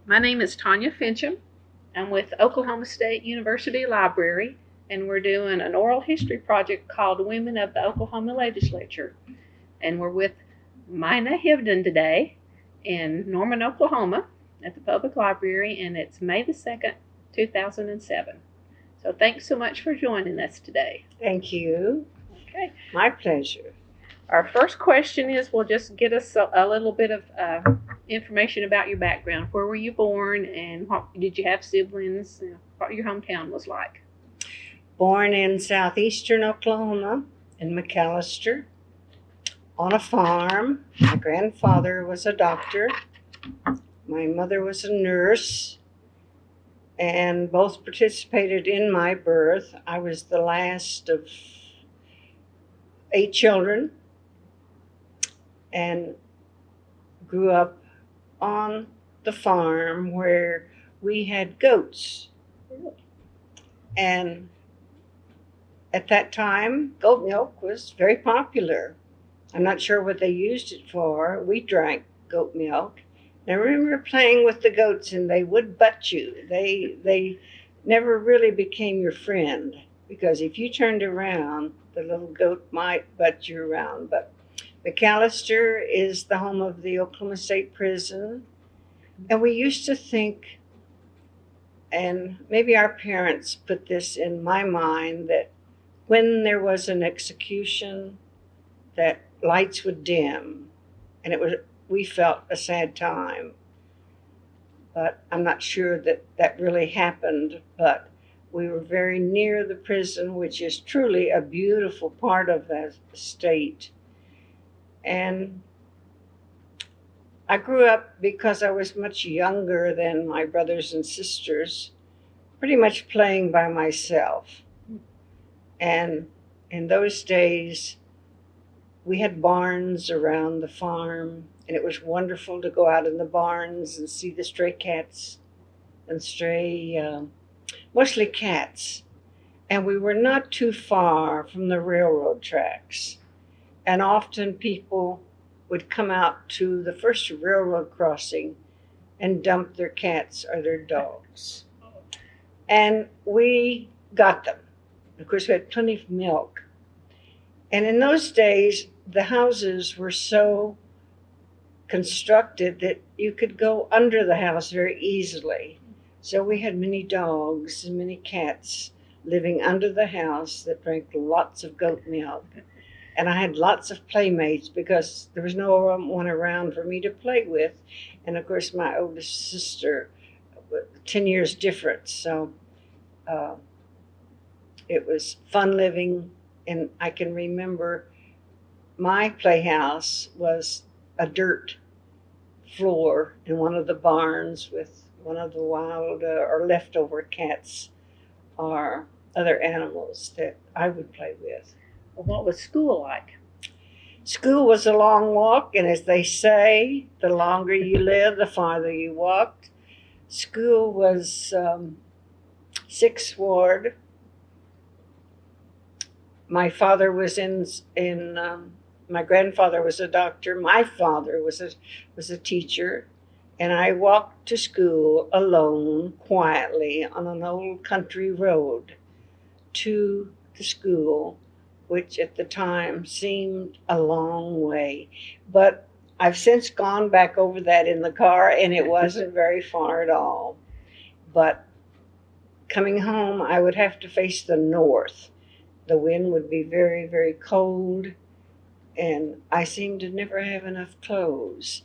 My name is Tanya Finchum. I'm with Oklahoma State University Library, and we're doing an oral history project called Women of the Oklahoma Legislature. And we're with Mina Hibdon today in Norman, Oklahoma at the Public Library, and it's May the 2nd, 2007. So thanks so much for joining us today. Thank you. Okay. My pleasure. Our first question is, we'll just get us a little bit of information about your background. Where were you born, and did you have siblings? What your hometown was like? Born in southeastern Oklahoma in McAlester on a farm. My grandfather was a doctor. My mother was a nurse, and both participated in my birth. I was the last of 8 children and grew up on the farm where we had goats. And at that time, goat milk was very popular. I'm not sure what they used it for. We drank goat milk. I remember playing with the goats, and they would butt you. They never really became your friend, because if you turned around, the little goat might butt you around. But McAlester is the home of the Oklahoma State Prison. And we used to think, and maybe our parents put this in my mind, that when there was an execution, that lights would dim, and we felt a sad time. But I'm not sure that that really happened, but we were very near the prison, which is truly a beautiful part of that state. And I grew up, because I was much younger than my brothers and sisters, pretty much playing by myself. And in those days, we had barns around the farm, and it was wonderful to go out in the barns and see the stray cats and mostly cats. And we were not too far from the railroad tracks. And often people would come out to the first railroad crossing and dump their cats or their dogs. And we got them. Of course, we had plenty of milk. And in those days, the houses were so constructed that you could go under the house very easily. So we had many dogs and many cats living under the house that drank lots of goat milk. And I had lots of playmates, because there was no one around for me to play with. And of course, my oldest sister, 10 years difference. So it was fun living. And I can remember my playhouse was a dirt floor in one of the barns with one of the wild or leftover cats or other animals that I would play with. Well, what was school like? School was a long walk, and as they say, the longer you live, the farther you walked. School was 6th Ward. My father was my grandfather was a doctor. My father was a teacher, and I walked to school alone, quietly, on an old country road to the school, which at the time seemed a long way. But I've since gone back over that in the car, and it wasn't very far at all. But coming home, I would have to face the north. The wind would be very, very cold, and I seemed to never have enough clothes.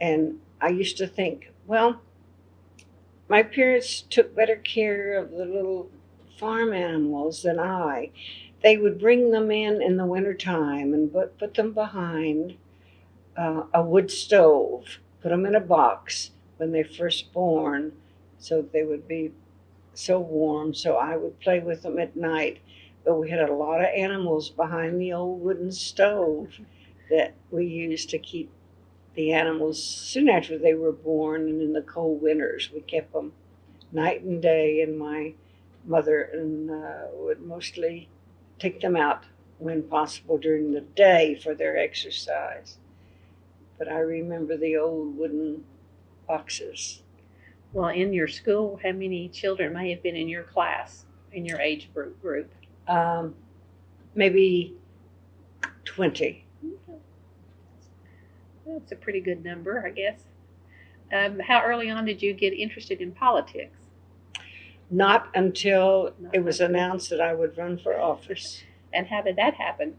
And I used to think, well, my parents took better care of the little farm animals than I. They would bring them in the wintertime and put them behind a wood stove, put them in a box when they're first born, so they would be so warm. So I would play with them at night. But we had a lot of animals behind the old wooden stove that we used to keep the animals soon after they were born, and in the cold winters we kept them night and day, and my mother would mostly take them out when possible during the day for their exercise. But I remember the old wooden boxes. Well, in your school, how many children may have been in your class, in your age group? Maybe 20. That's a pretty good number, I guess. How early on did you get interested in politics? Not until it was announced that I would run for office. And how did that happen?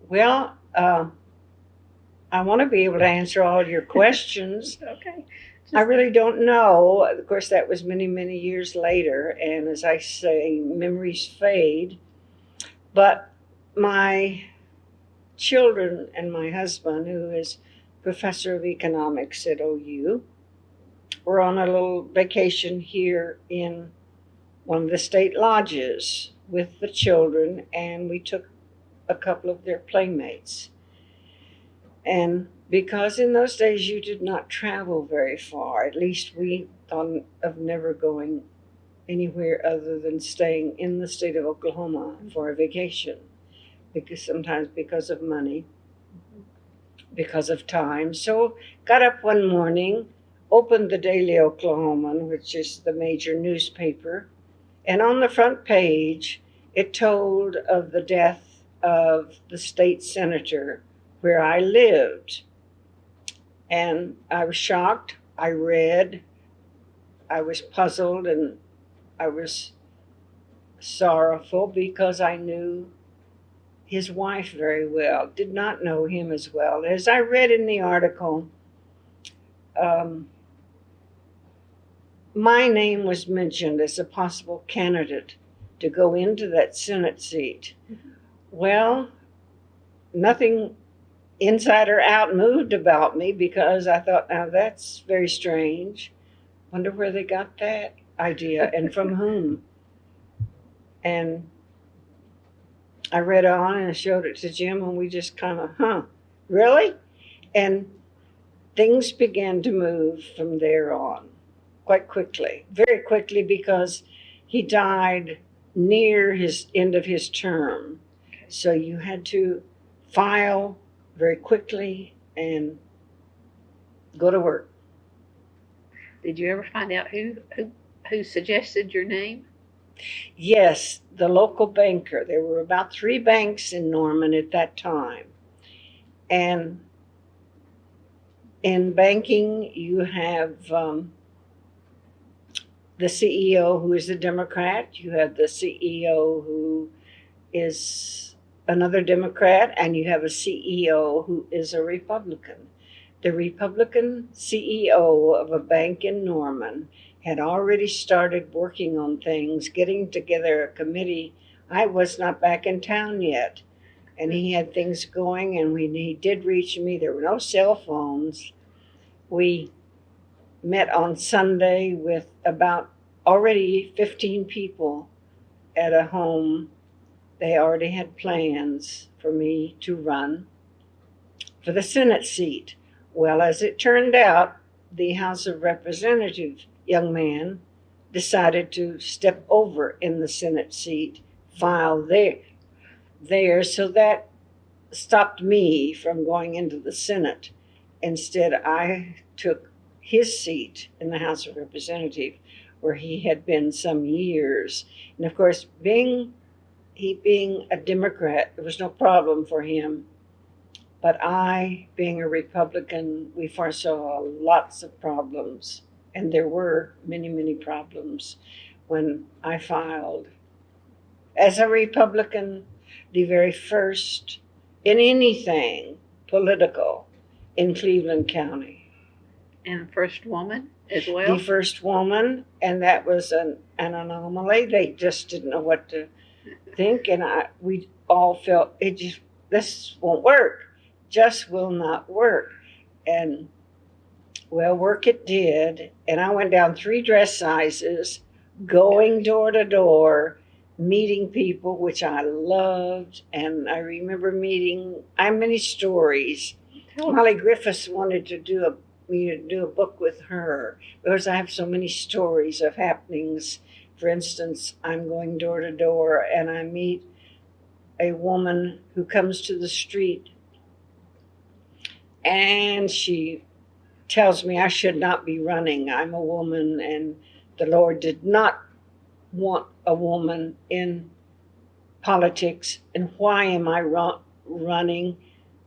Well, I want to be able to answer all your questions. Okay. I really don't know. Of course, that was many, many years later. And as I say, memories fade. But my children and my husband, who is professor of economics at OU, were on a little vacation here in one of the state lodges with the children, and we took a couple of their playmates. And because in those days you did not travel very far, at least we thought of never going anywhere other than staying in the state of Oklahoma for a vacation, because sometimes because of money, because of time. So got up one morning, opened the Daily Oklahoman, which is the major newspaper, and on the front page it told of the death of the state senator where I lived. And I was shocked. I read, I was puzzled, and I was sorrowful because I knew his wife very well, did not know him as well. As I read in the article, my name was mentioned as a possible candidate to go into that Senate seat. Mm-hmm. Well, nothing inside or out moved about me, because I thought, now that's very strange. Wonder where they got that idea and from whom. And I read on and showed it to Jim, and we just kind of, really? And things began to move from there on quite quickly, very quickly, because he died near his end of his term. So you had to file very quickly and go to work. Did you ever find out who suggested your name? Yes, the local banker. There were about 3 banks in Norman at that time. And in banking, you have the CEO, who is a Democrat. You have the CEO who is another Democrat, and you have a CEO who is a Republican. The Republican CEO of a bank in Norman had already started working on things, getting together a committee. I was not back in town yet, and he had things going, and when he did reach me, there were no cell phones. We met on Sunday with about already 15 people at a home. They already had plans for me to run for the Senate seat. Well, as it turned out, the House of Representatives young man decided to step over in the Senate seat, file there. So that stopped me from going into the Senate. Instead, I took his seat in the House of Representatives, where he had been some years. And of course, he being a Democrat, there was no problem for him. But I, being a Republican, we foresaw lots of problems. And there were many, many problems when I filed. As a Republican, the very first in anything political in Cleveland County. And first woman as well? The first woman, and that was an anomaly. They just didn't know what to think, and we all felt this won't work, just will not work. And well, work it did, and I went down 3 dress sizes, going door to door, meeting people, which I loved. And I remember meeting, I have many stories. Molly Griffiths wanted to do a book with her, because I have so many stories of happenings. For instance, I'm going door to door, and I meet a woman who comes to the street, and she tells me I should not be running. I'm a woman, and the Lord did not want a woman in politics. And why am I running?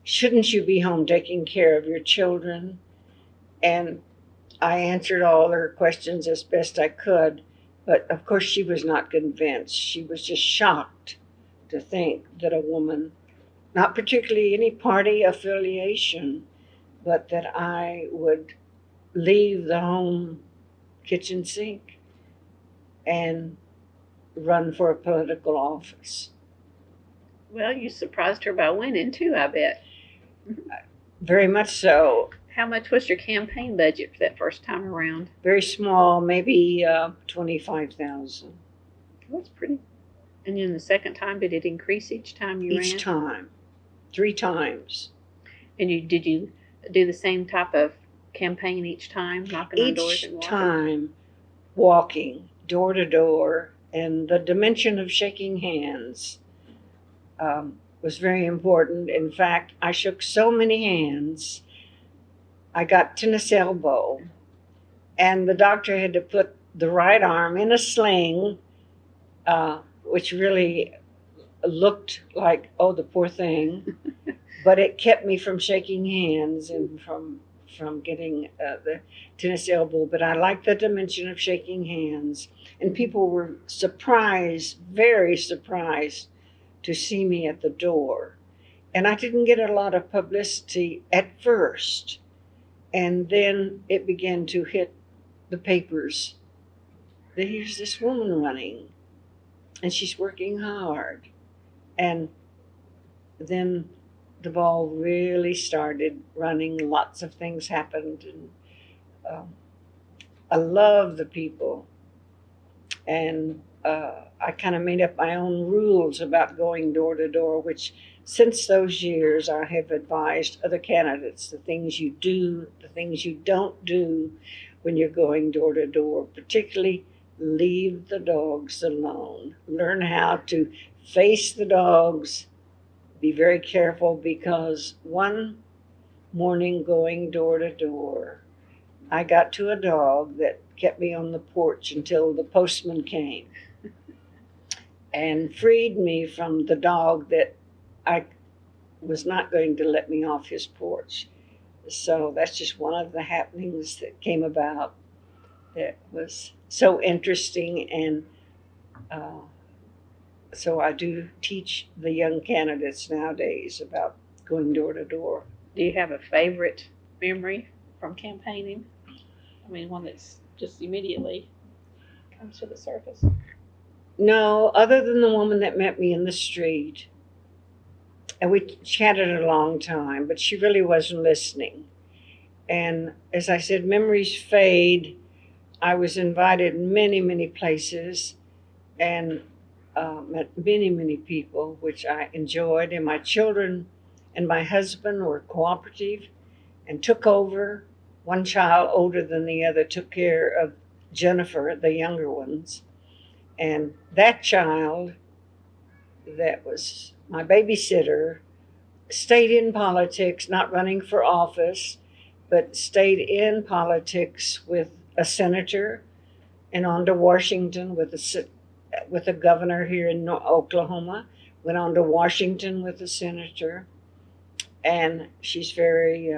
Shouldn't you be home taking care of your children? And I answered all her questions as best I could. But of course, she was not convinced. She was just shocked to think that a woman, not particularly any party affiliation, but that I would leave the home kitchen sink and run for a political office. Well, you surprised her by winning too, I bet. Very much so. How much was your campaign budget for that first time around? Very small, maybe $25,000. That's pretty. And then the second time, did it increase each time you ran? Each time, 3 times. And did you do the same type of campaign each time, knocking on doors and Each walking? time, walking door to door, and the dimension of shaking hands was very important. In fact, I shook so many hands, I got tennis elbow, and the doctor had to put the right arm in a sling, which really looked like, oh, the poor thing, but it kept me from shaking hands and from getting the tennis elbow. But I liked the dimension of shaking hands, and people were surprised, very surprised, to see me at the door. And I didn't get a lot of publicity at first, and then it began to hit the papers. Here's this woman running, and she's working hard. And then the ball really started running. Lots of things happened, and I love the people. And I kind of made up my own rules about going door to door, which since those years I have advised other candidates the things you do, the things you don't do when you're going door to door, particularly leave the dogs alone. Learn how to face the dogs. Be very careful, because one morning going door to door, I got to a dog that kept me on the porch until the postman came and freed me from the dog that I was not going to let me off his porch. So that's just one of the happenings that came about that was so interesting. And so I do teach the young candidates nowadays about going door to door. Do you have a favorite memory from campaigning? I mean, one that's just immediately comes to the surface. No, other than the woman that met me in the street. And we chatted a long time, but she really wasn't listening. And as I said, memories fade. I was invited many, many places and met many, many people, which I enjoyed. And my children and my husband were cooperative and took over. One child older than the other took care of Jennifer, the younger ones. And that child that was my babysitter stayed in politics, not running for office, but stayed in politics with a senator and on to Washington with a governor here in Oklahoma, went on to Washington with a senator. And she's very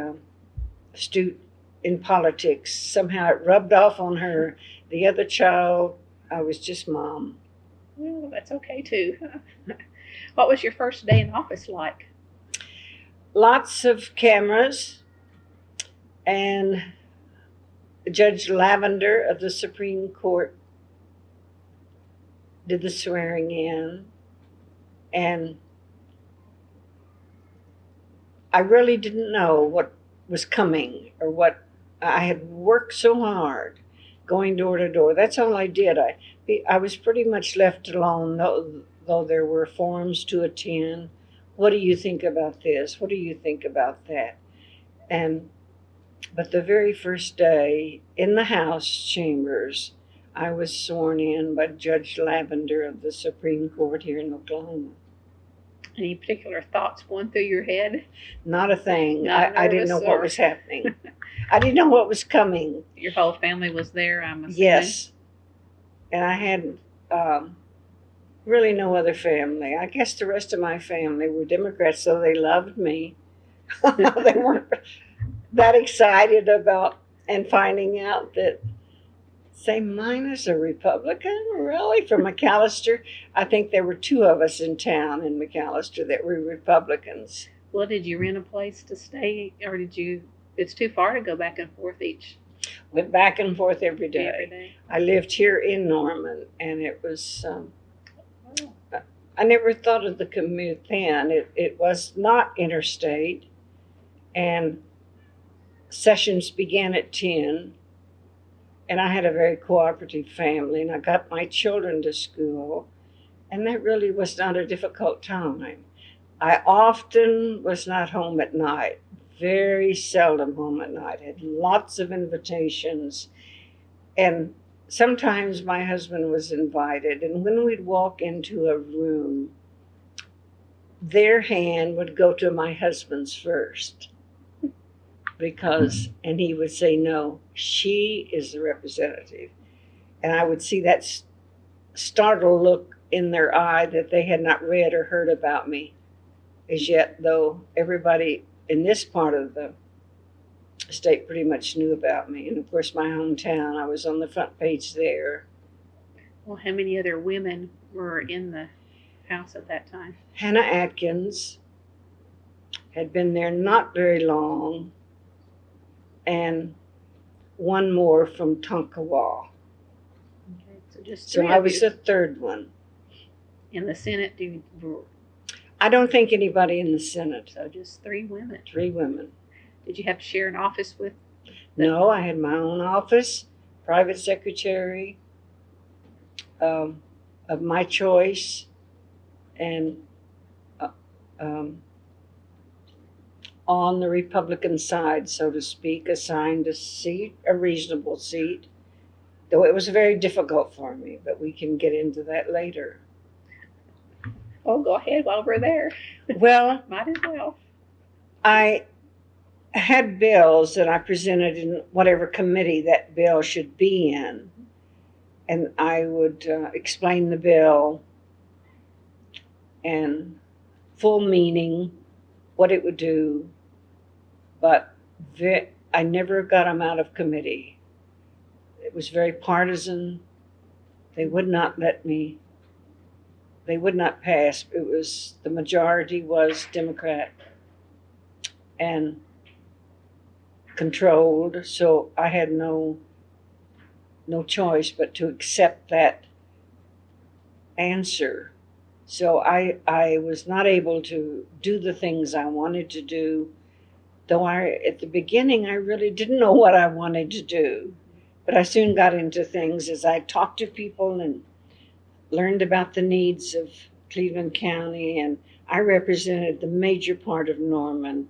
astute in politics. Somehow it rubbed off on her. The other child, I was just mom. Well, that's okay too. What was your first day in office like? Lots of cameras, and Judge Lavender of the Supreme Court did the swearing in, and I really didn't know what was coming or what. I had worked so hard going door to door. That's all I did. I was pretty much left alone, though there were forums to attend. What do you think about this? What do you think about that? But the very first day in the House chambers, I was sworn in by Judge Lavender of the Supreme Court here in Oklahoma. Any particular thoughts going through your head? Not a thing. Not I didn't know nervous what or- was happening. I didn't know what was coming. Your whole family was there, I'm assuming? Yes. And I had really no other family. I guess the rest of my family were Democrats, so they loved me. They weren't that excited about and finding out that, say, Mina's a Republican, really, from McAlester. I think there were 2 of us in town in McAlester that were Republicans. Well, did you rent a place to stay, or did you? It's too far to go back and forth each Went back and forth every day. every day. I lived here in Norman, and it was. Oh. I never thought of the commute then. It was not interstate, and sessions began at 10. And I had a very cooperative family, and I got my children to school, and that really was not a difficult time. I often was not home at night, very seldom home at night, had lots of invitations, and sometimes my husband was invited, and when we'd walk into a room, their hand would go to my husband's first. Because, and he would say, no, she is the representative. And I would see that startled look in their eye that they had not read or heard about me as yet, though everybody in this part of the state pretty much knew about me. And of course, my hometown, I was on the front page there. Well, how many other women were in the house at that time? Hannah Atkins had been there not very long, and one more from Tonkawa. Okay, so just So 3 I of was you. the 3rd one. In the Senate, I don't think anybody in the Senate. so just 3 women. 3 women. Did you have to share an office with? No, I had my own office, private secretary of my choice, and on the Republican side, so to speak, assigned a seat, a reasonable seat, though it was very difficult for me, but we can get into that later. Oh, go ahead while we're there. Well, Might as well. I had bills that I presented in whatever committee that bill should be in, and I would explain the bill and full meaning, what it would do, but I never got them out of committee. It was very partisan. They would not let me, they would not pass. It was, the majority was Democrat and controlled, so I had no choice but to accept that answer. So I was not able to do the things I wanted to do, though at the beginning I really didn't know what I wanted to do. But I soon got into things as I talked to people and learned about the needs of Cleveland County, and I represented the major part of Norman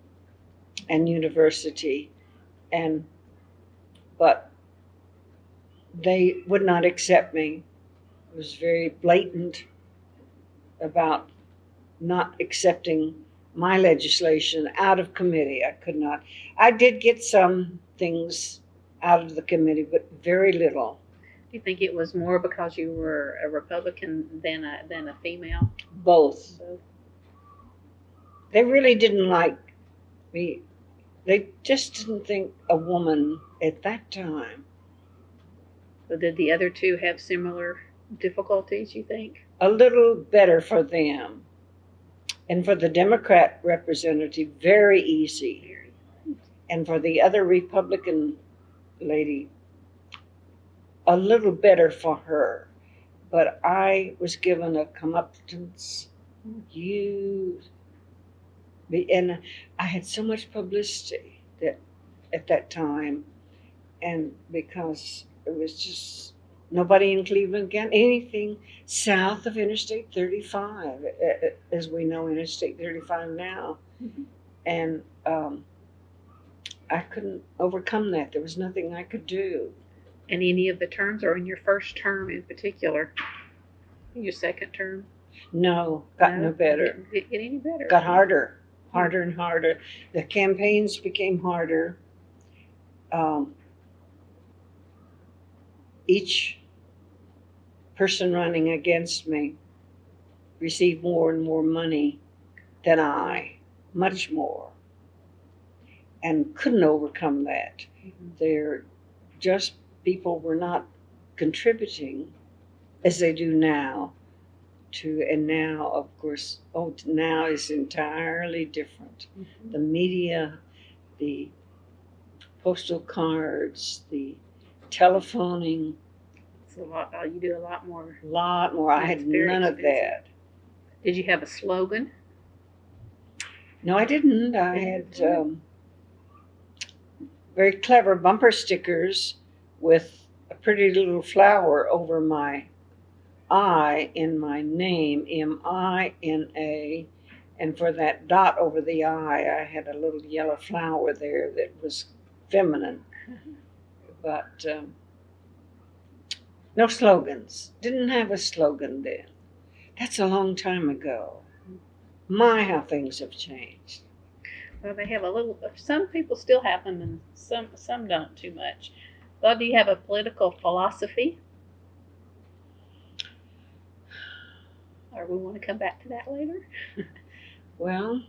and University, but they would not accept me. It was very blatant about not accepting my legislation out of committee. I could not. I did get some things out of the committee, but very little. Do you think it was more because you were a Republican than a female? Both. So, They really didn't like me. They just didn't think a woman at that time. so did the other 2 have similar difficulties, you think? A little better for them. And for the Democrat representative, very easy. And for the other Republican lady, a little better for her. But I was given a comeuppance. And I had so much publicity that at that time, and because it was just nobody in Cleveland got anything south of Interstate 35, as we know Interstate 35 now. Mhm. And I couldn't overcome that. There was nothing I could do. And any of the terms, or in your first term in particular? Your second term? No, got no better. Didn't get any better. Got harder and harder. The campaigns became harder. um, each person running against me received more and more money than I, much more, and couldn't overcome that. They're just people were not contributing as they do now and now of course now is entirely different. The media, the postal cards, the telephoning, It's a lot. You do a lot more. I had none of that. Did you have a slogan? No, I didn't. I had very clever bumper stickers with a pretty little flower over my I in my name, Mina, and for that dot over the I had a little yellow flower there that was feminine. But no slogans. Didn't have a slogan then. That's a long time ago. My, how things have changed. Well, they have a little. Some people still have them, and some don't too much. Well, do you have a political philosophy? Or we want to come back to that later? Well,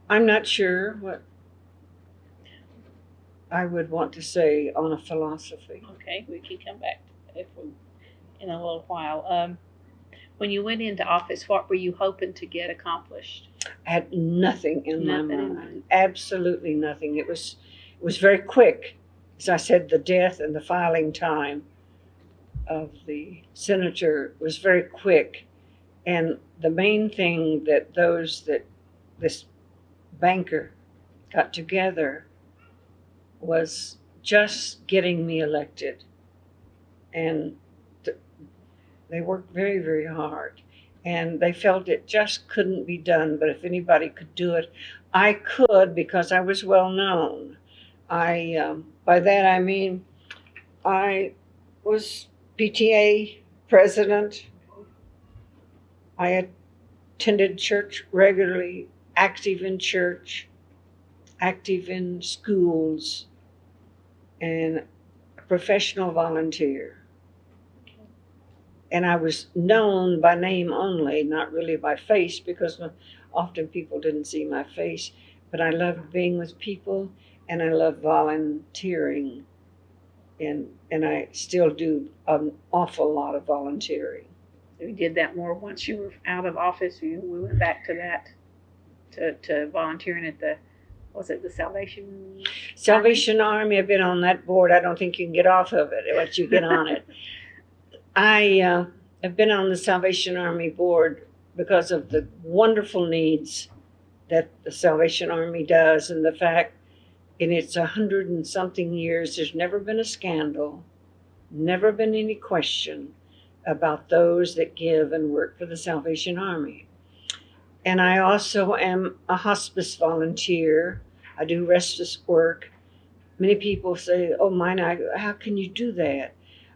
I'm not sure what I would want to say on a philosophy. Okay, we can come back to it in a little while. When you went into office, what were you hoping to get accomplished? I had nothing in my Nothing in mind. Absolutely nothing. It was very quick. As I said, the death and the filing time of the senator was very quick. And the main thing that this banker got together was just getting me elected. And they worked very, very hard. And they felt it just couldn't be done. But if anybody could do it, I could, because I was well known. By that I mean I was PTA president. I attended church regularly, active in church, active in schools, and a professional volunteer. And I was known by name only, not really by face, because often people didn't see my face. But I loved being with people, and I loved volunteering. And I still do an awful lot of volunteering. We did that more once you were out of office. We went back to that, to volunteering at the Salvation Army? I've been on that board. I don't think you can get off of it once you get on it. I have been on the Salvation Army board because of the wonderful needs that the Salvation Army does, and the fact in its 100 and something years, there's never been a scandal, never been any question about those that give and work for the Salvation Army. And I also am a hospice volunteer. I do respite work. Many people say, "Oh, Mina, how can you do that?"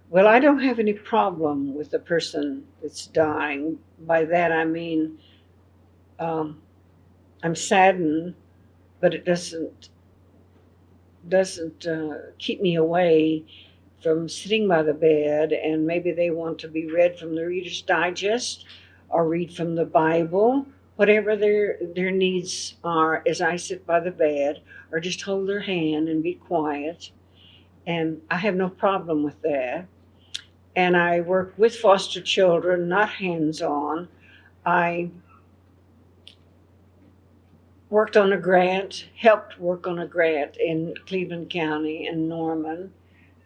Well, I don't have any problem with the person that's dying. By that I mean I'm saddened, but it doesn't keep me away from sitting by the bed, and maybe they want to be read from the Reader's Digest or read from the Bible, whatever their needs are, as I sit by the bed, or just hold their hand and be quiet. And I have no problem with that. And I work with foster children, not hands-on. I helped work on a grant in Cleveland County and Norman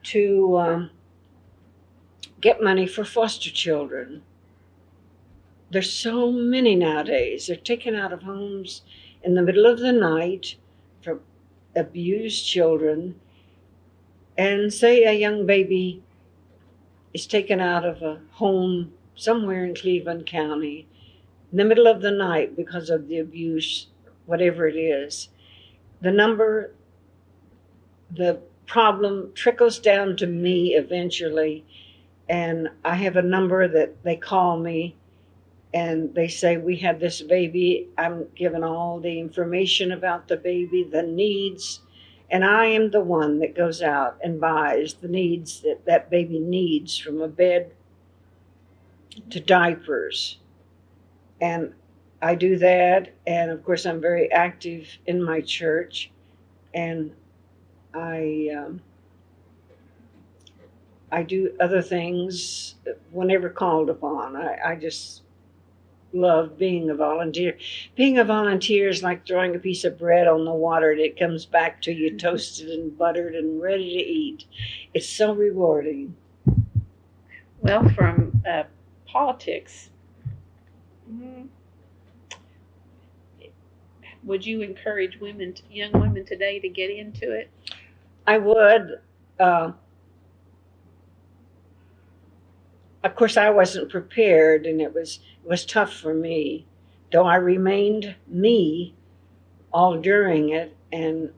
to get money for foster children. There's so many nowadays. They're taken out of homes in the middle of the night from abused children. And say a young baby is taken out of a home somewhere in Cleveland County in the middle of the night because of the abuse, whatever it is. The problem trickles down to me eventually, and I have a number that they call me and they say, "We have this baby." I'm given all the information about the baby, the needs, And I am the one that goes out and buys the needs that that baby needs, from a bed to diapers. And I do that. And of course, I'm very active in my church. And I do other things whenever called upon. I just love being a volunteer. Being a volunteer is like throwing a piece of bread on the water and it comes back to you toasted and buttered and ready to eat. It's so rewarding. Well, from politics, would you encourage young women today to get into it? I would. Of course, I wasn't prepared, and it was tough for me, though I remained me all during it. And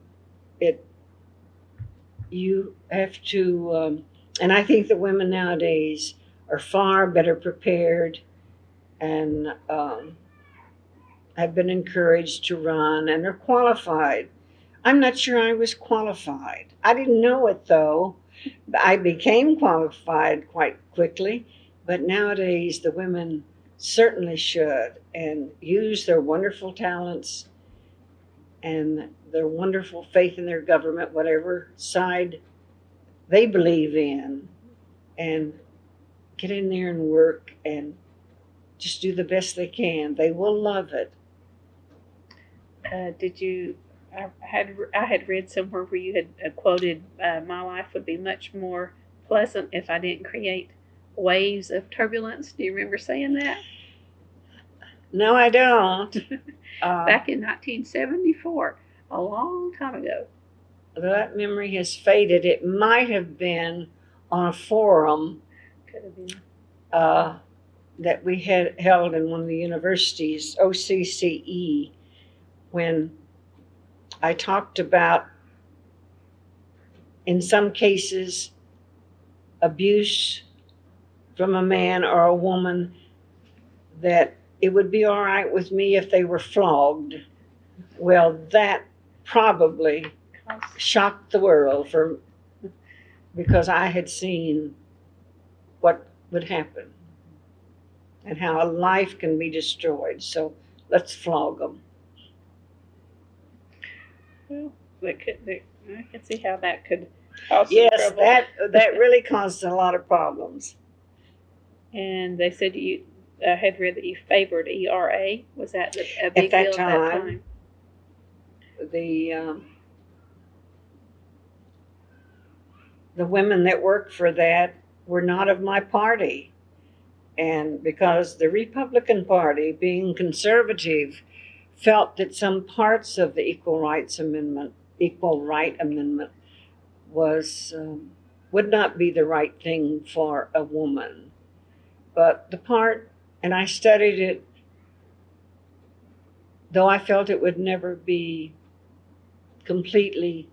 you have to, and I think the women nowadays are far better prepared, and have been encouraged to run and are qualified. I'm not sure I was qualified. I didn't know it, though. I became qualified quite quickly, but nowadays the women certainly should, and use their wonderful talents and their wonderful faith in their government, whatever side they believe in, and get in there and work and just do the best they can. They will love it. I had read somewhere where you had quoted, "My life would be much more pleasant if I didn't create waves of turbulence." Do you remember saying that? No, I don't. Back in 1974, a long time ago. That memory has faded. It might have been on a forum Could have been. That we had held in one of the universities, OCCE, when I talked about, in some cases, abuse from a man or a woman, that it would be all right with me if they were flogged. Well, that probably shocked the world, because I had seen what would happen and how a life can be destroyed. So let's flog them. Well, I can see how that could cause some Yes, trouble. that really caused a lot of problems. And they said you had read that you favored ERA. Was that a big that deal at that time? The women that worked for that were not of my party. And because the Republican Party, being conservative, felt that some parts of the Equal Right Amendment was would not be the right thing for a woman. But and I studied it, though I felt it would never be completely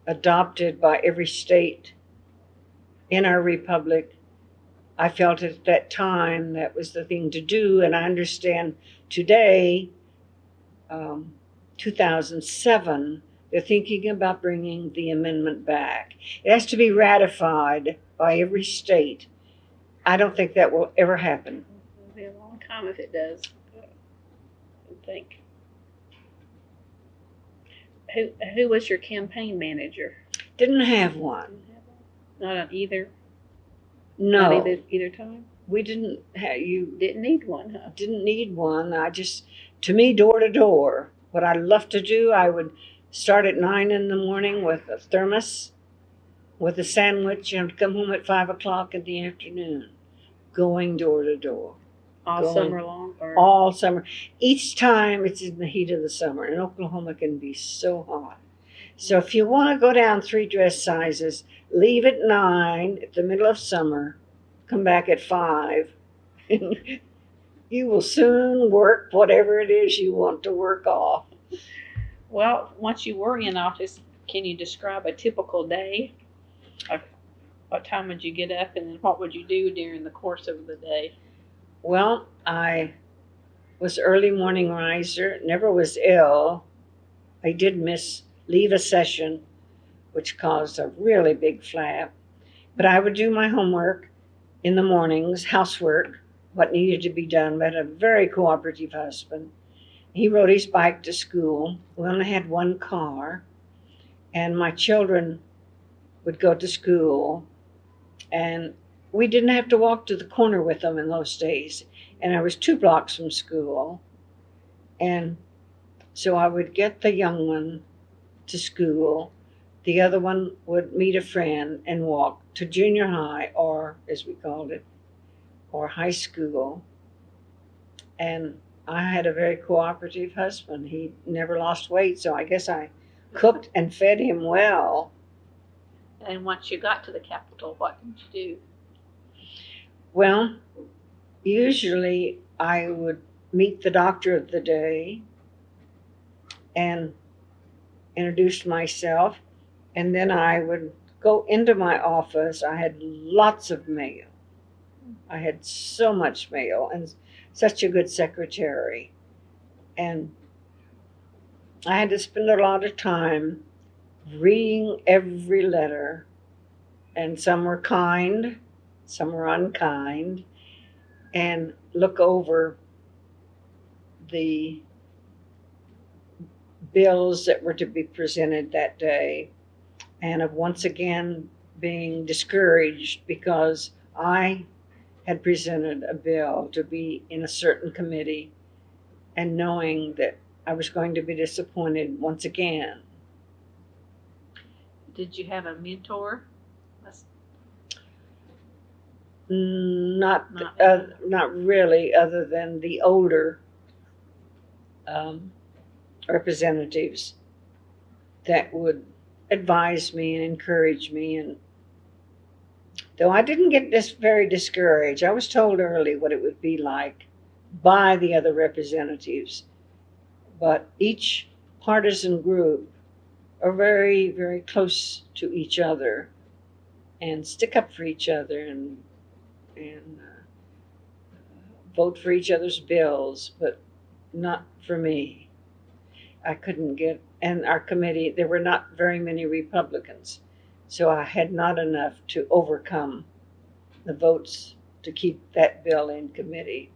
adopted by every state in our republic. I felt at that time that was the thing to do, and I understand today, 2007, they're thinking about bringing the amendment back. It has to be ratified by every state. I don't think that will ever happen. It'll be a long time if it does, I think. Who was your campaign manager? Didn't have one. Not on either. No. Not either time. We didn't have. You didn't need one, huh? Didn't need one. To me, door to door. What I love to do, I would start at 9 in the morning with a thermos, with a sandwich, and come home at 5 o'clock in the afternoon, going door to door. All summer long? All summer. Each time it's in the heat of the summer, and Oklahoma can be so hot. So if you want to go down 3 dress sizes, leave at 9 at the middle of summer, come back at 5. You will soon work whatever it is you want to work off. Well, once you were in office, can you describe a typical day? Like, what time would you get up, and then what would you do during the course of the day? Well, I was early morning riser, never was ill. I did miss leave a session, which caused a really big flap. But I would do my homework in the mornings, housework, what needed to be done. But I had a very cooperative husband. He rode his bike to school. We only had one car, and my children would go to school, and we didn't have to walk to the corner with them in those days. And I was 2 blocks from school, and so I would get the young one to school. The other one would meet a friend and walk to junior high, or as we called it, or high school. And I had a very cooperative husband. He never lost weight, so I guess I cooked and fed him well. And once you got to the Capitol, what did you do? Well, usually I would meet the doctor of the day and introduce myself, and then I would go into my office. I had lots of mail. I had so much mail and such a good secretary. And I had to spend a lot of time reading every letter, and some were kind, some were unkind, and look over the bills that were to be presented that day, and of once again being discouraged because I had presented a bill to be in a certain committee and knowing that I was going to be disappointed once again. Did you have a mentor? Not really, other than the older representatives that would advise me and encourage me. And though I didn't get very discouraged, I was told early what it would be like by the other representatives. But each partisan group are very, very close to each other and stick up for each other and vote for each other's bills, but not for me. I couldn't get, and our committee, there were not very many Republicans, so I had not enough to overcome the votes to keep that bill in committee.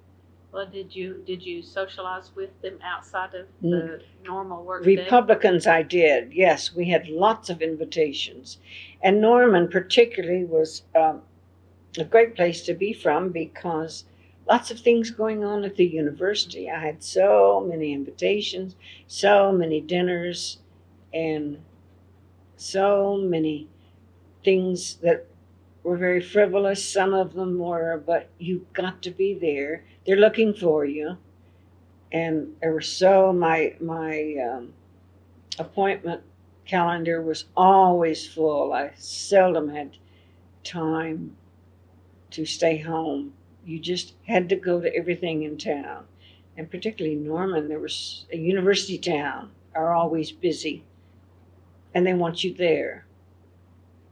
Well, did you socialize with them outside of the normal work day? Republicans, I did, yes. We had lots of invitations. And Norman particularly was a great place to be from because lots of things going on at the university. I had so many invitations, so many dinners, and so many things that were very frivolous. Some of them were, but you got to be there. They're looking for you. And there were my appointment calendar was always full. I seldom had time to stay home. You just had to go to everything in town. And particularly Norman, there was a university town, are always busy. And they want you there.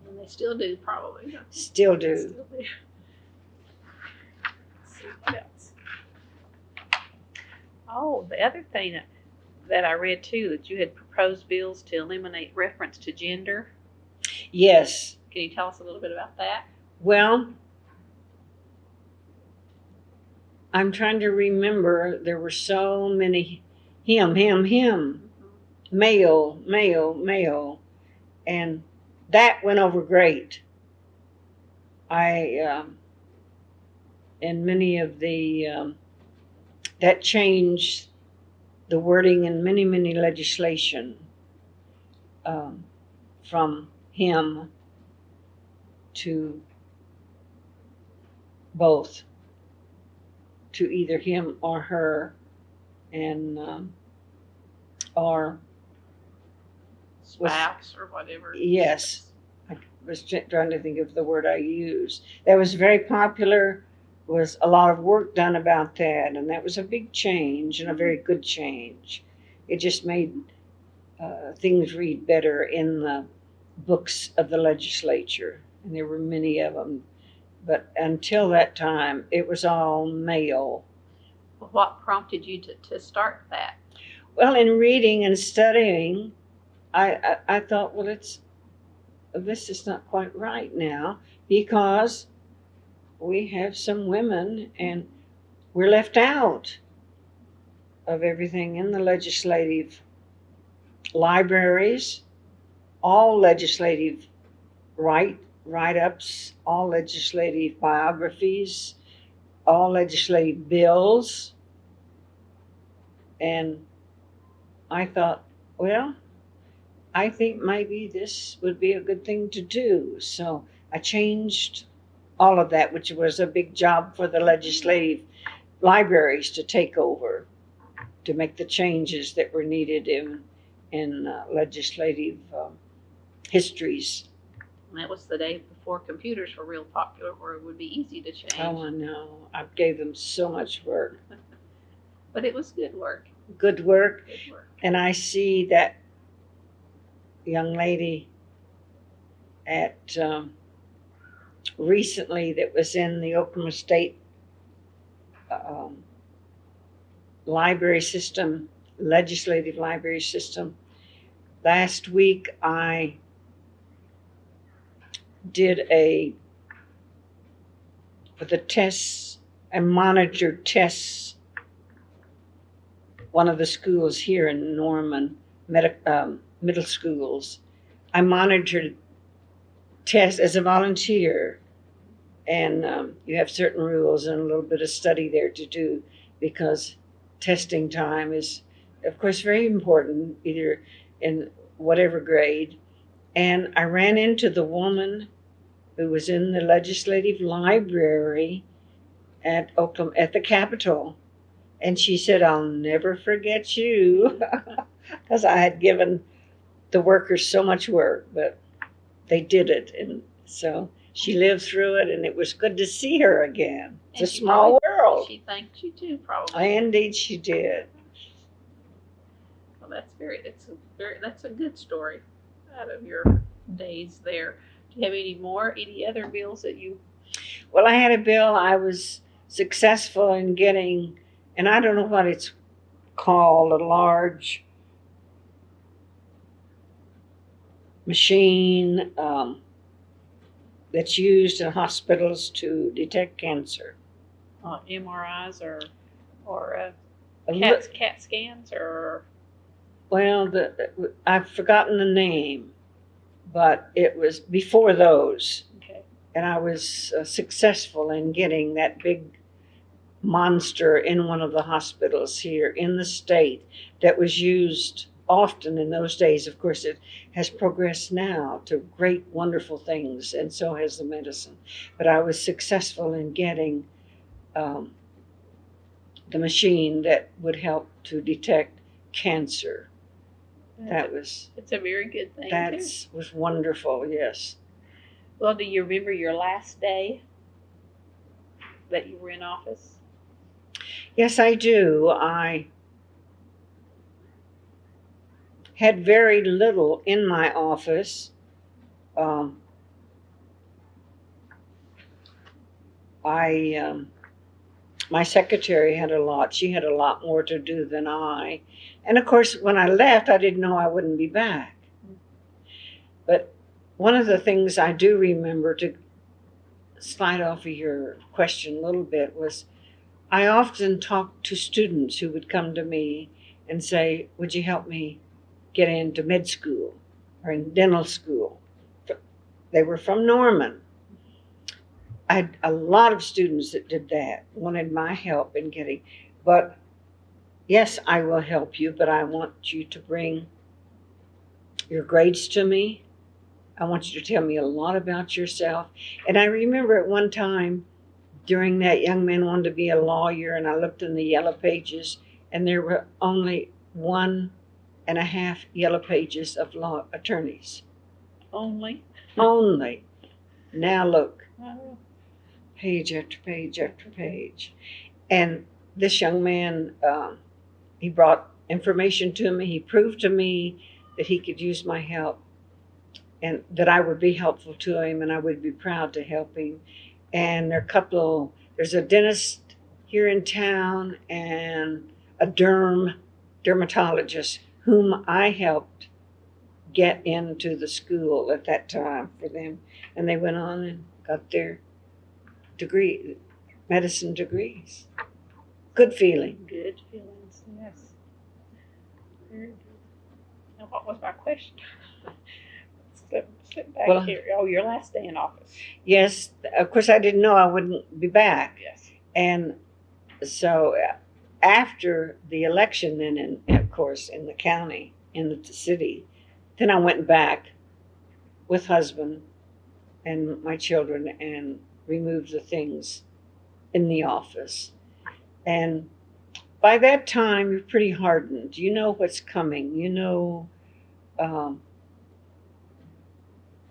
And they still do, probably. Still do. Still do. Let's see what else. Oh, the other thing that I read too, that you had proposed bills to eliminate reference to gender. Yes. Can you tell us a little bit about that? Well, I'm trying to remember. There were so many him, male, and that went over great. And many of the, that changed the wording in many legislation from him to both, to either him or her, and or spouse or whatever. Yes, I was trying to think of the word I used. That was very popular. Was a lot of work done about that, and that was a big change and a very good change. It just made things read better in the books of the legislature, and there were many of them. But until that time, it was all male. What prompted you to start that? Well, in reading and studying I thought, well, this is not quite right now because we have some women and we're left out of everything in the legislative libraries, all legislative write-ups, all legislative biographies, all legislative bills. And I thought, well, I think maybe this would be a good thing to do. So I changed all of that, which was a big job for the legislative libraries to take over, to make the changes that were needed in legislative histories. And that was the day before computers were real popular, where it would be easy to change. Oh, I know. I gave them so much work. But it was good work. Good work. Good work. And I see that young lady at recently that was in the Oklahoma State library system, legislative library system. Last week I did for the tests, I monitored tests, one of the schools here in Norman, middle schools. I monitored tests as a volunteer, and you have certain rules and a little bit of study there to do because testing time is, of course, very important, either in whatever grade. And I ran into the woman who was in the legislative library at the Capitol. And she said, I'll never forget you, because I had given the workers so much work, but they did it. And so she lived through it, and it was good to see her again. It's a small world. She thanked you too, probably. Indeed, she did. Well, that's a good story out of your days there. Do you have any other bills that you? Well, I had a bill I was successful in getting, and I don't know what it's called, a large machine that's used in hospitals to detect cancer. MRIs or A li- CAT scans or? Well, I've forgotten the name, but it was before those. Okay. And I was successful in getting that big monster in one of the hospitals here in the state that was used often in those days. Of course, it has progressed now to great, wonderful things, and so has the medicine. But I was successful in getting the machine that would help to detect cancer. It's a very good thing. That too. was wonderful, yes. Well, do you remember your last day that you were in office? Yes, I do. I had very little in my office. My secretary had a lot. She had a lot more to do than I. And of course, when I left, I didn't know I wouldn't be back. But one of the things I do remember, to slide off of your question a little bit, was I often talked to students who would come to me and say, would you help me get into med school or in dental school? They were from Norman. I had a lot of students that did that, wanted my help in getting, but yes, I will help you, but I want you to bring your grades to me. I want you to tell me a lot about yourself. And I remember at one time, during that, young man wanted to be a lawyer, and I looked in the yellow pages, and there were only 1.5 yellow pages of law attorneys. Only? Only. Now look. Oh. Page after page after page. And this young man, he brought information to me. He proved to me that he could use my help and that I would be helpful to him and I would be proud to help him. And there's a dentist here in town and a dermatologist whom I helped get into the school at that time for them. And they went on and got their degree, medicine degrees. Good feeling. Good feelings, yes. Very good. Now, what was my question? Slip back Well, here. Oh, your last day in office. Yes, of course, I didn't know I wouldn't be back. Yes. And so after the election, then, of course, in the county, in the city, then I went back with husband and my children and removed the things in the office. And by that time, you're pretty hardened. You know what's coming. You know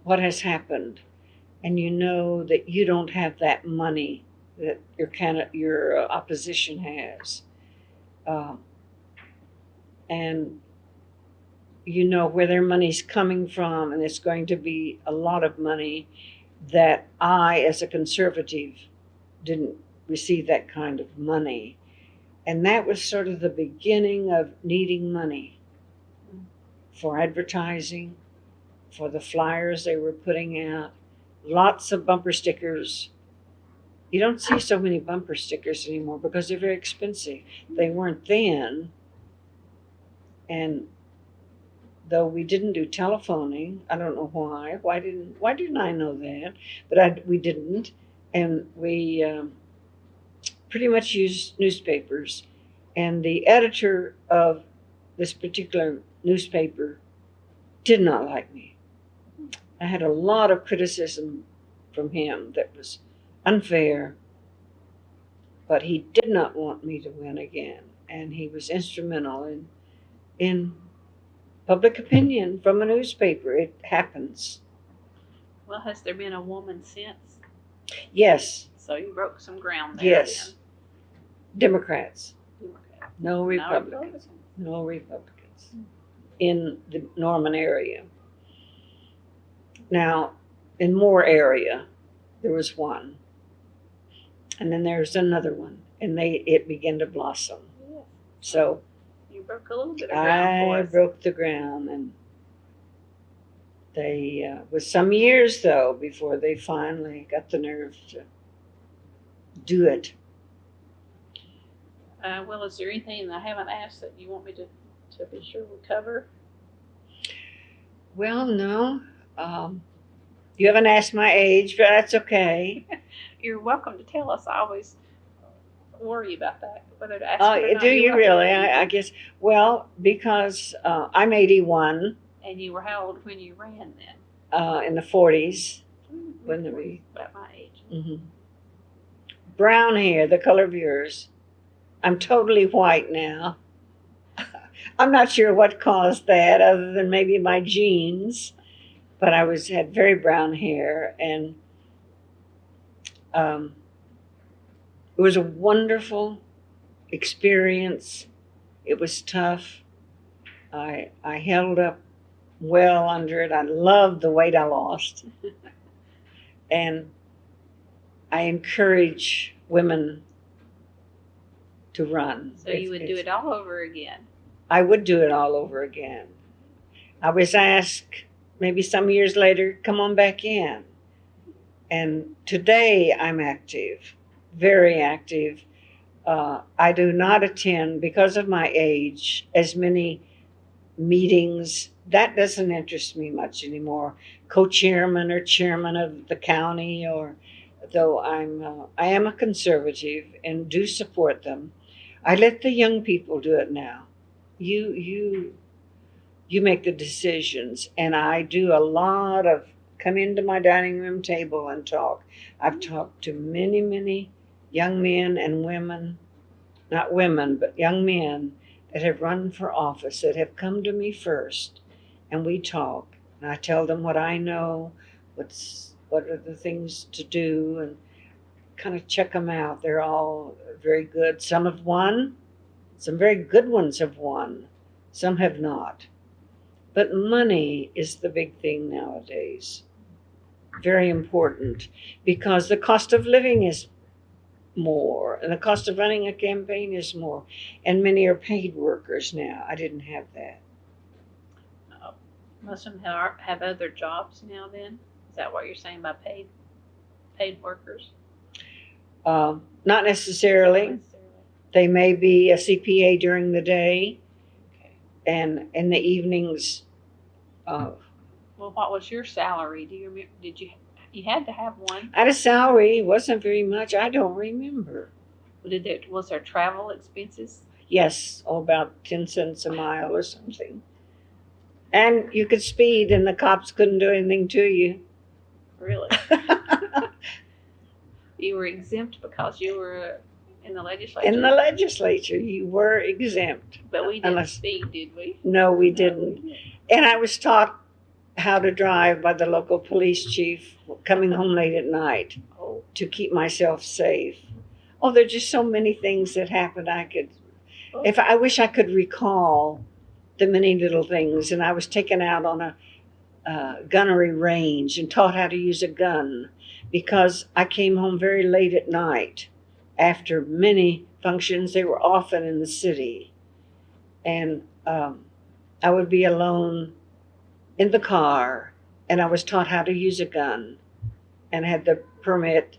what has happened. And you know that you don't have that money that your opposition has. And you know where their money's coming from, and it's going to be a lot of money that I, as a conservative, didn't receive that kind of money. And that was sort of the beginning of needing money for advertising, for the flyers they were putting out, lots of bumper stickers. You don't see so many bumper stickers anymore because they're very expensive. They weren't then. And though we didn't do telephoning, I don't know why. Why didn't I know that? But we didn't. And we pretty much used newspapers. And the editor of this particular newspaper did not like me. I had a lot of criticism from him that was unfair, but he did not want me to win again. And he was instrumental in public opinion from a newspaper. It happens. Well, has there been a woman since? Yes. So you broke some ground there. Yes. Democrats. Democrat. No Republicans. No Republicans in the Norman area. Now, in Moore area, there was one. And then there's another one. And it began to blossom. Yes. So you broke a little bit of ground for I us. broke the ground, and they was some years though before they finally got the nerve to do it. Well, is there anything that I haven't asked that you want me to be sure we cover? Well, no. You haven't asked my age, but that's okay. You're welcome to tell us. I always worry about that, whether to ask it or not. Do you really? I guess. Well, because I'm 81. And you were how old when you ran then? In the 40s. When about my age. Mm-hmm. Brown hair, the color of yours. I'm totally white now. I'm not sure what caused that, other than maybe my genes. But I had very brown hair, and it was a wonderful experience. It was tough. I held up well under it. I loved the weight I lost. And I encourage women to run. So you would do it all over again? I would do it all over again. I was asked maybe some years later, come on back in. And today I'm active, very active. I do not attend, because of my age, as many meetings. That doesn't interest me much anymore. Co-chairman or chairman of the county, or though I am a conservative and do support them. I let the young people do it now. You make the decisions, and I do a lot of come into my dining room table and talk. I've talked to many, many young men and women, not women, but young men that have run for office, that have come to me first, and we talk. And I tell them what I know, what are the things to do, and kind of check them out. They're all very good. Some have won. Some very good ones have won. Some have not. But money is the big thing nowadays. Very important, because the cost of living is more, and the cost of running a campaign is more. And many are paid workers now. I didn't have that. Most of them have other jobs now. Then is that what you're saying by paid workers? Not necessarily. They may be a CPA during the day, Okay. and in the evenings. Well, what was your salary? Do you remember? You had to have one? I had a salary. It wasn't very much. I don't remember. Was there travel expenses? Yes, about 10 cents a mile or something. And you could speed, and the cops couldn't do anything to you. Really? You were exempt because you were in the legislature? In the legislature, you were exempt. But we didn't speed, did we? No, we didn't. And I was taught how to drive by the local police chief coming home late at night to keep myself safe. Oh, there are just so many things that happened. I wish I could recall the many little things. And I was taken out on a gunnery range and taught how to use a gun, because I came home very late at night after many functions. They were often in the city. And I would be alone in the car, and I was taught how to use a gun and had the permit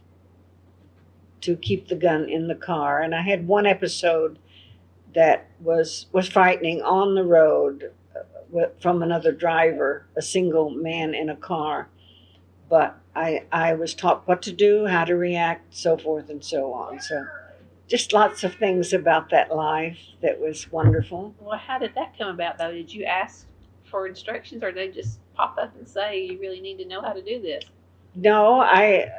to keep the gun in the car. And I had one episode that was frightening on the road from another driver, a single man in a car. But I was taught what to do, how to react, so forth and so on. So just lots of things about that life that was wonderful. Well, how did that come about, though? Did you ask for instructions, or they just pop up and say, you really need to know how to do this? No, I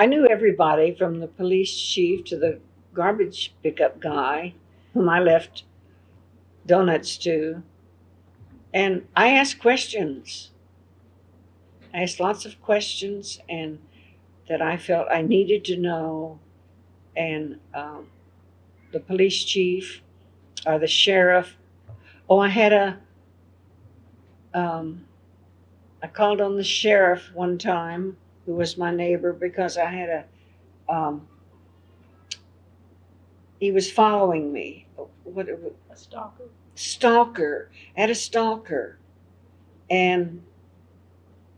knew everybody, from the police chief to the garbage pickup guy, whom I left donuts to. And I asked questions. I asked lots of questions, and that I felt I needed to know. And the police chief or the sheriff. Oh, I called on the sheriff one time, who was my neighbor, because I had he was following me. A stalker. Stalker. I had a stalker. And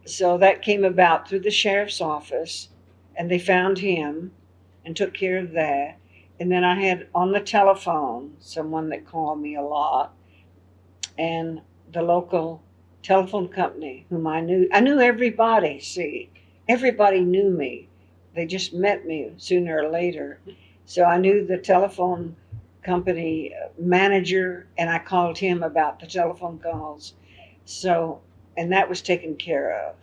so that came about through the sheriff's office, and they found him and took care of that. And then I had on the telephone someone that called me a lot, and the local telephone company whom I knew everybody. See, everybody knew me. They just met me sooner or later. So I knew the telephone company manager, and I called him about the telephone calls. So, and that was taken care of.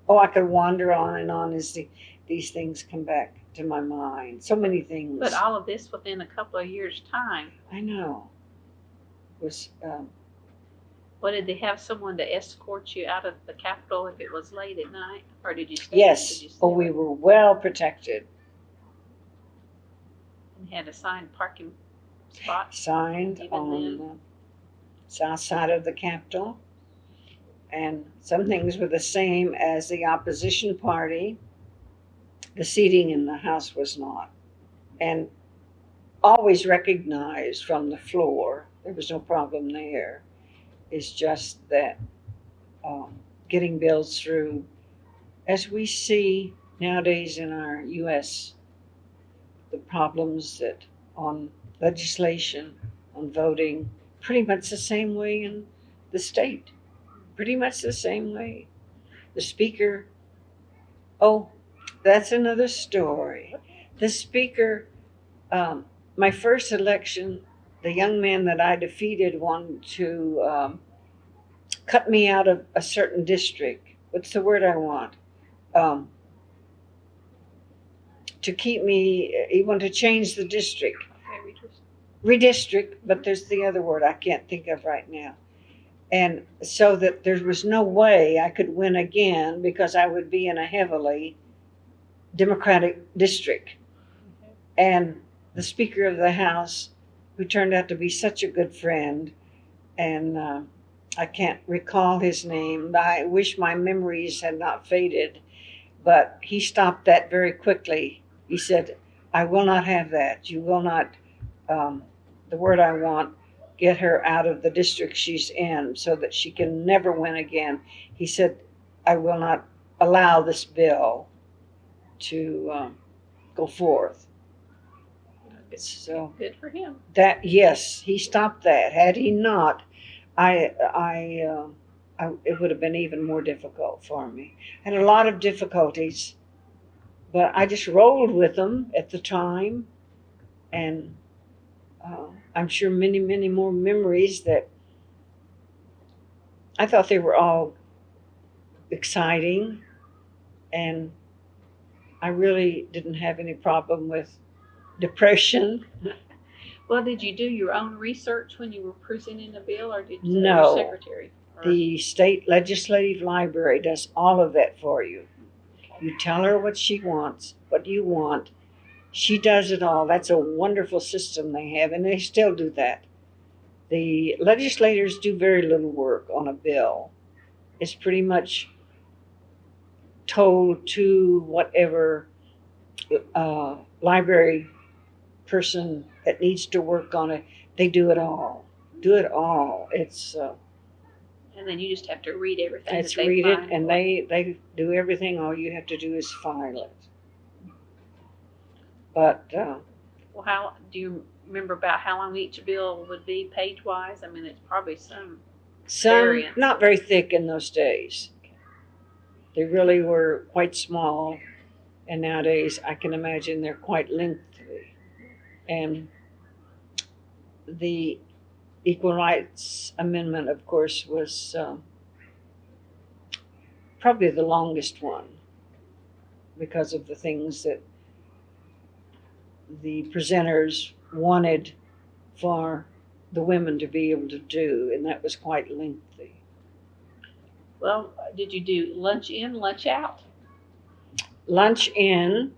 Oh, I could wander on and on as these things come back to my mind. So many things. But all of this within a couple of years' time. I know. It was. What, did they have someone to escort you out of the Capitol if it was late at night, or did you stay? Yes. We were well protected. And had assigned parking spots. Signed on the south side of the Capitol. And some things were the same as the opposition party. The seating in the House was not. And always recognized from the floor. There was no problem there. It's just that getting bills through, as we see nowadays in our U.S., the problems that on legislation, on voting, pretty much the same way in the state. Pretty much the same way. The speaker, oh, that's another story. The speaker, my first election, the young man that I defeated wanted to cut me out of a certain district. What's the word I want? To keep me, he wanted to change the district. Redistrict, but there's the other word I can't think of right now. And so that there was no way I could win again, because I would be in a heavily Democratic district. And the Speaker of the House, who turned out to be such a good friend, and I can't recall his name. I wish my memories had not faded, but he stopped that very quickly. He said, I will not have that. You will not, the word I want, get her out of the district she's in so that she can never win again. He said, I will not allow this bill to go forth. So Good for him. that, yes, he stopped that. Had he not, it would have been even more difficult for me. I had a lot of difficulties, but I just rolled with them at the time, and I'm sure many, many more memories that I thought they were all exciting, and I really didn't have any problem with depression. Well, did you do your own research when you were presenting the bill, or did No. your secretary? Or, The state legislative library does all of that for you. You tell her what she wants, what you want. She does it all. That's a wonderful system they have, and they still do that. The legislators do very little work on a bill. It's pretty much told to whatever library person that needs to work on it. They do it all. Do it all. It's and then you just have to read everything. Let's that they read it, find and for they do everything. All you have to do is file it. But Well, how do you remember about how long each bill would be page wise? I mean, it's probably some. some Variant. not very thick in those days. They really were quite small, and nowadays I can imagine they're quite lengthy. And the Equal Rights Amendment, of course, was probably the longest one because of the things that the presenters wanted for the women to be able to do, and that was quite lengthy. Well, did you do lunch in, lunch out? Lunch in,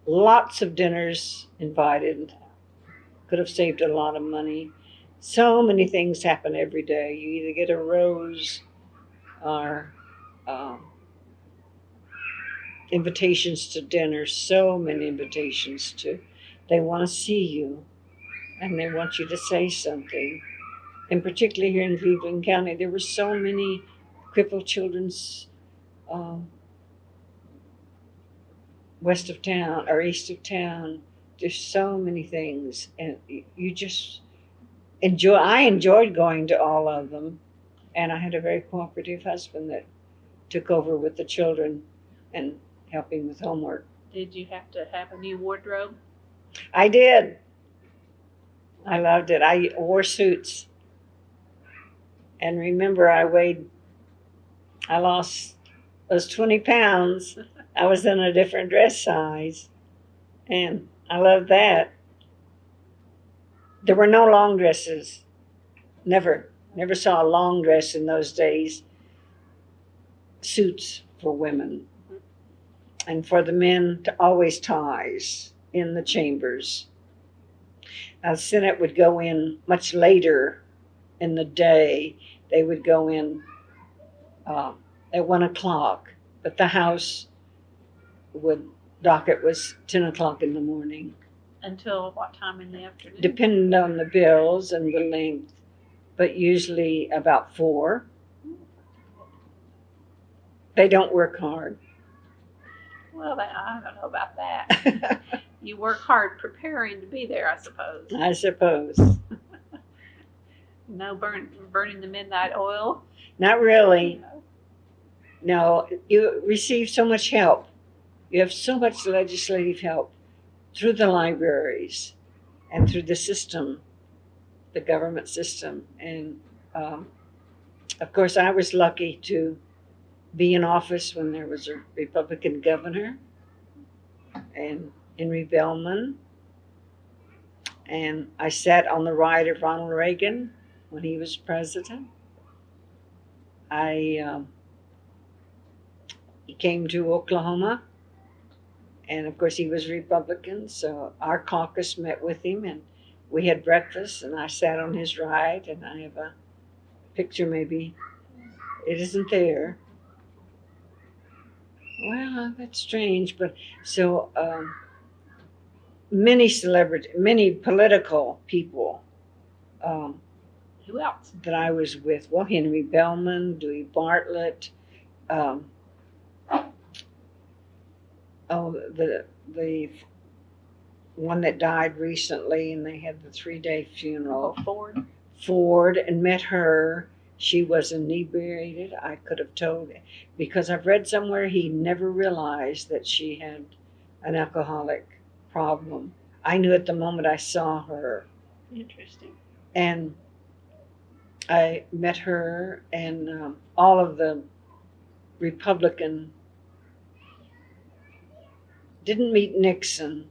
lots of dinners invited, could have saved a lot of money. So many things happen every day. You either get a rose or invitations to dinner, so many invitations to. They want to see you, and they want you to say something. And particularly here in Cleveland County, there were so many crippled children's west of town or east of town. There's so many things, and you just enjoy. I enjoyed going to all of them, and I had a very cooperative husband that took over with the children and helping with homework. Did you have to have a new wardrobe? I did. I loved it. I wore suits. And remember, I lost those 20 pounds. I was in a different dress size. And I loved that. There were no long dresses. Never saw a long dress in those days. Suits for women. And for the men, to always ties in the chambers. Now, the Senate would go in much later in the day. They would go in at 1 o'clock, but the House docket was 10 o'clock in the morning. Until what time in the afternoon? Depending on the bills and the length, but usually about 4. They don't work hard. Well, I don't know about that. You work hard preparing to be there, I suppose. I suppose. No burning the midnight oil? Not really. No, you receive so much help. You have so much legislative help through the libraries and through the system, the government system. And of course, I was lucky to be in office when there was a Republican governor, and Henry Bellman. And I sat on the right of Ronald Reagan when he was president. He came to Oklahoma, and of course he was Republican, so our caucus met with him, and we had breakfast, and I sat on his right, and I have a picture, maybe it isn't there. Well, that's strange, but so many political people Who else? that I was with. Well, Henry Bellman, Dewey Bartlett. Um, the one that died recently, and they had the 3-day funeral. Oh, Ford. Ford, and met her. She was inebriated. I could have told, because I've read somewhere he never realized that she had an alcoholic problem. I knew at the moment I saw her. Interesting. And I met her, and all of the Republican, didn't meet Nixon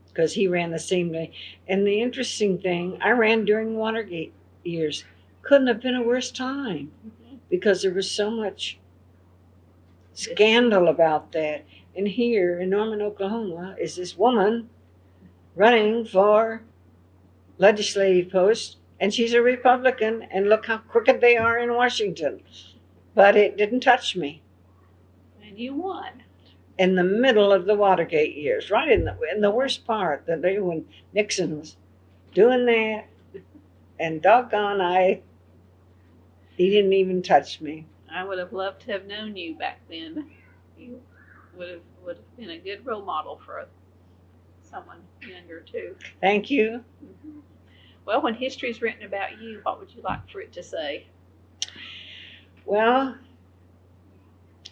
because he ran the same day. And the interesting thing, I ran during Watergate years. Couldn't have been a worse time because there was so much scandal about that. And here in Norman, Oklahoma, is this woman running for legislative post, and she's a Republican, and look how crooked they are in Washington. But it didn't touch me. And you won. In the middle of the Watergate years, right in the worst part, the day when Nixon was doing that, and doggone, he didn't even touch me. I would have loved to have known you back then. You would have been a good role model for someone younger too. Thank you. Mm-hmm. Well, when history's written about you, what would you like for it to say? Well,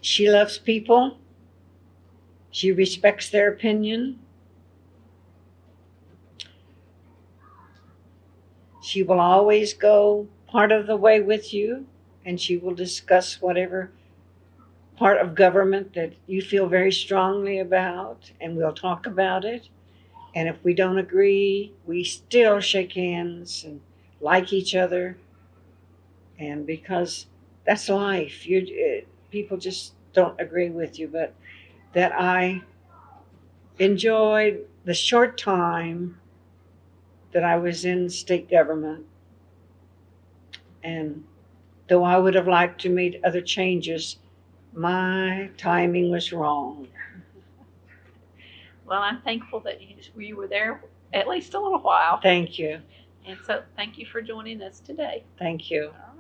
she loves people. She respects their opinion. She will always go part of the way with you, and she will discuss whatever part of government that you feel very strongly about, and we'll talk about it. And if we don't agree, we still shake hands and like each other. And because that's life, people just don't agree with you, but that I enjoyed the short time that I was in state government. And though I would have liked to make other changes, my timing was wrong. Well, I'm thankful that you were there at least a little while. Thank you. And so thank you for joining us today. Thank you. All right.